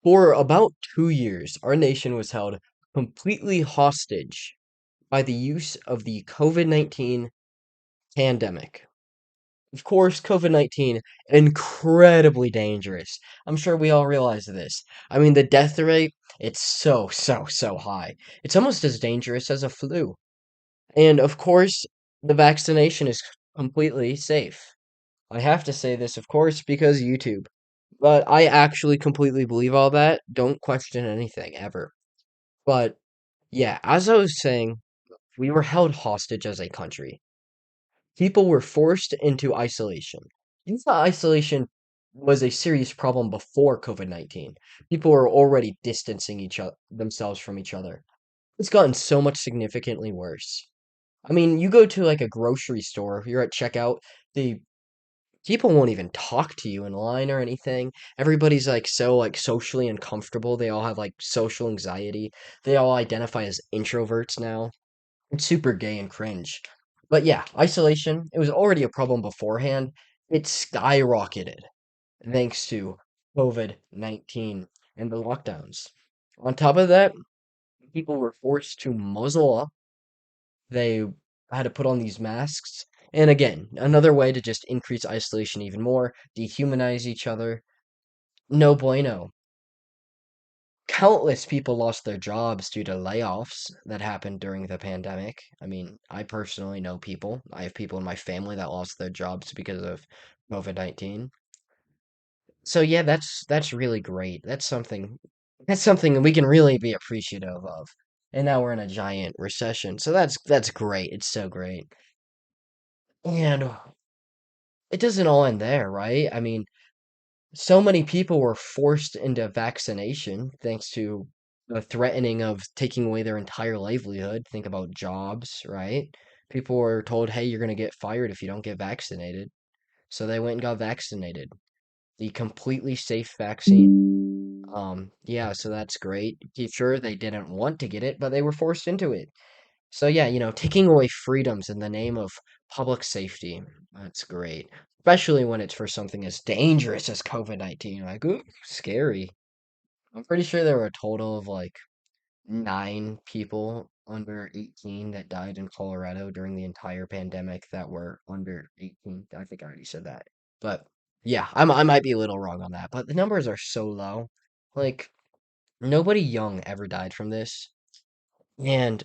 For about 2 years, our nation was held completely hostage by the use of the COVID-19 pandemic. Of course, COVID-19, incredibly dangerous. I'm sure we all realize this. I mean, the death rate, it's so high. It's almost as dangerous as a flu. And of course, the vaccination is completely safe. I have to say this, of course, because YouTube. But I actually completely believe all that. Don't question anything ever. But yeah, as I was saying, we were held hostage as a country. People were forced into isolation. You thought isolation was a serious problem before COVID-19. People were already distancing each other themselves from each other. It's gotten so much significantly worse. I mean, you go to like a grocery store, you're at checkout, the people won't even talk to you in line or anything. Everybody's like so like socially uncomfortable. They all have like social anxiety. They all identify as introverts now. It's super gay and cringe. But yeah, isolation, it was already a problem beforehand. It skyrocketed thanks to COVID-19 and the lockdowns. On top of that, people were forced to muzzle up. They had to put on these masks. And again, another way to just increase isolation even more, dehumanize each other. No bueno. Countless people lost their jobs due to layoffs that happened during the pandemic. I mean, I personally know people. I have people in my family that lost their jobs because of COVID-19. So yeah, that's really great. That's something we can really be appreciative of. And now we're in a giant recession. So that's great. It's so great. And it doesn't all end there, right? I mean, so many people were forced into vaccination thanks to the threatening of taking away their entire livelihood. Think about jobs, right? People were told, hey, you're going to get fired if you don't get vaccinated. So they went and got vaccinated. The completely safe vaccine. Yeah, so that's great. Sure, they didn't want to get it, but they were forced into it. So yeah, taking away freedoms in the name of public safety, that's great. Especially when it's for something as dangerous as COVID-19. Like, ooh, scary. I'm pretty sure there were a total of like 9 people under 18 that died in Colorado during the entire pandemic that were under 18. I think I already said that. But yeah, I might be a little wrong on that, but the numbers are so low. Like, nobody young ever died from this. And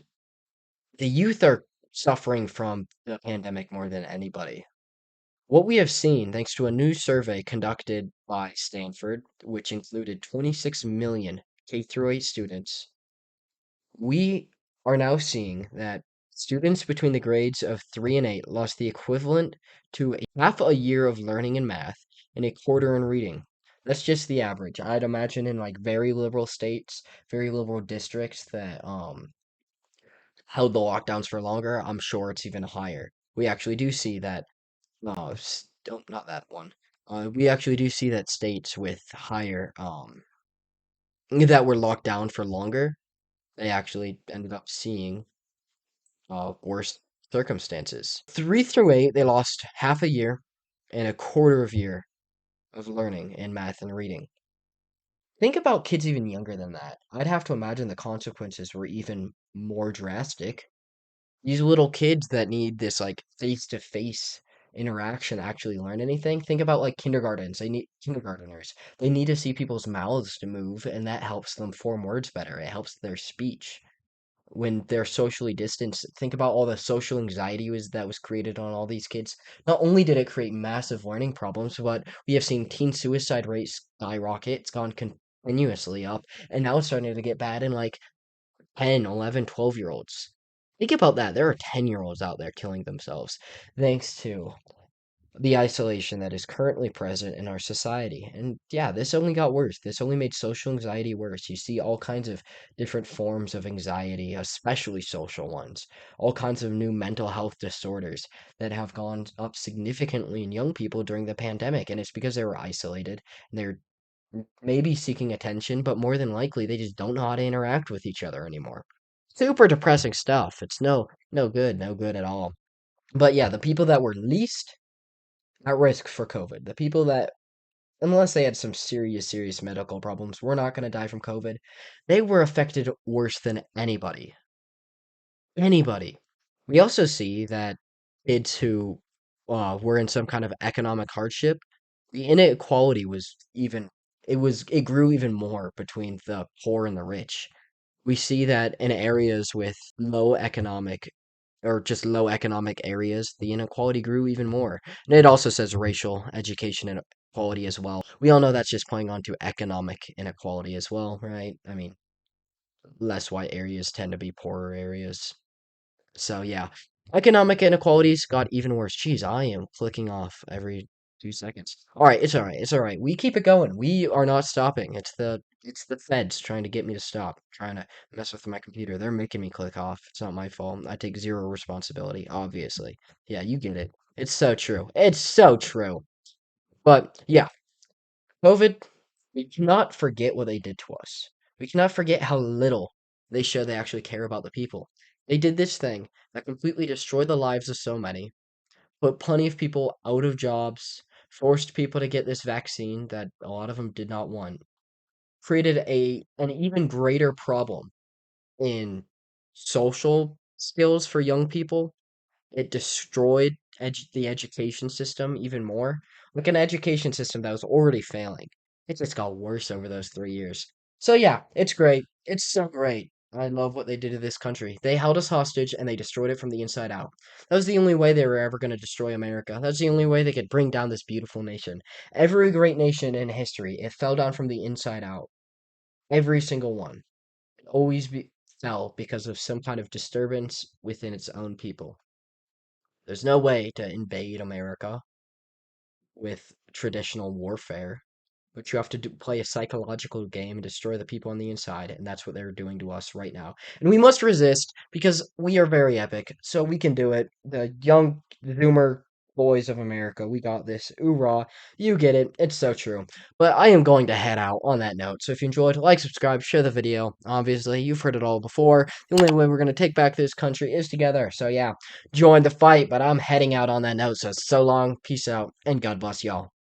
the youth are suffering from the pandemic more than anybody. What we have seen, thanks to a new survey conducted by Stanford, which included 26 million K through 8 students, we are now seeing that students between the grades of 3 and 8 lost the equivalent to half a year of learning in math and a quarter in reading. That's just the average. I'd imagine in like very liberal states, very liberal districts that held the lockdowns for longer, I'm sure it's even higher. We actually do see that. No, not that one. We actually do see that states with higher that were locked down for longer, they actually ended up seeing worse circumstances. 3 through 8, they lost half a year and a quarter of year of learning in math and reading. Think about kids even younger than that. I'd have to imagine the consequences were even more drastic. These little kids that need this like face-to-face interaction to actually learn anything. Think about like kindergarteners. They need to see people's mouths to move, and that helps them form words better. It helps their speech. When they're socially distanced, think about all the social anxiety that was created on all these kids. Not only did it create massive learning problems, but we have seen teen suicide rates skyrocket. It's gone continuously up, and now it's starting to get bad in like 10, 11, 12-year-olds. Think about that. There are 10-year-olds out there killing themselves thanks to the isolation that is currently present in our society. And yeah, this only got worse. This only made social anxiety worse. You see all kinds of different forms of anxiety, especially social ones, all kinds of new mental health disorders that have gone up significantly in young people during the pandemic. And it's because they were isolated and they're maybe seeking attention, but more than likely they just don't know how to interact with each other anymore. Super depressing stuff. It's no good at all. But yeah, the people that were least at risk for COVID, the people that unless they had some serious medical problems, were not going to die from COVID. They were affected worse than anybody. Anybody. We also see that kids who were in some kind of economic hardship, the inequality was even it grew even more between the poor and the rich. We see that in areas with low economic or just low economic areas, the inequality grew even more. And it also says racial education inequality as well. We all know that's just playing onto economic inequality as well, right? I mean, less white areas tend to be poorer areas. So yeah, economic inequalities got even worse. Jeez, I am clicking off every 2 seconds. All right, it's all right. It's all right. We keep it going. We are not stopping. It's the feds trying to get me to stop, trying to mess with my computer. They're making me click off. It's not my fault. I take zero responsibility, obviously. Yeah, you get it. It's so true. It's so true. But yeah, COVID, we cannot forget what they did to us. We cannot forget how little they show they actually care about the people. They did this thing that completely destroyed the lives of so many, put plenty of people out of jobs, forced people to get this vaccine that a lot of them did not want, created an even greater problem in social skills for young people. It destroyed the education system even more. Like an education system that was already failing. It just got worse over those 3 years. So yeah, it's great. It's so great. I love what they did to this country. They held us hostage and they destroyed it from the inside out. That was the only way they were ever going to destroy America. That's the only way they could bring down this beautiful nation. Every great nation in history, it fell down from the inside out. Every single one. It always fell because of some kind of disturbance within its own people. There's no way to invade America with traditional warfare, but you have to play a psychological game and destroy the people on the inside, and that's what they're doing to us right now. And we must resist because we are very epic, so we can do it. The young Zoomer boys of America, we got this. Oorah. You get it. It's so true. But I am going to head out on that note. So if you enjoyed, like, subscribe, share the video. Obviously, you've heard it all before. The only way we're going to take back this country is together. So yeah, join the fight, but I'm heading out on that note. So long, peace out, and God bless y'all.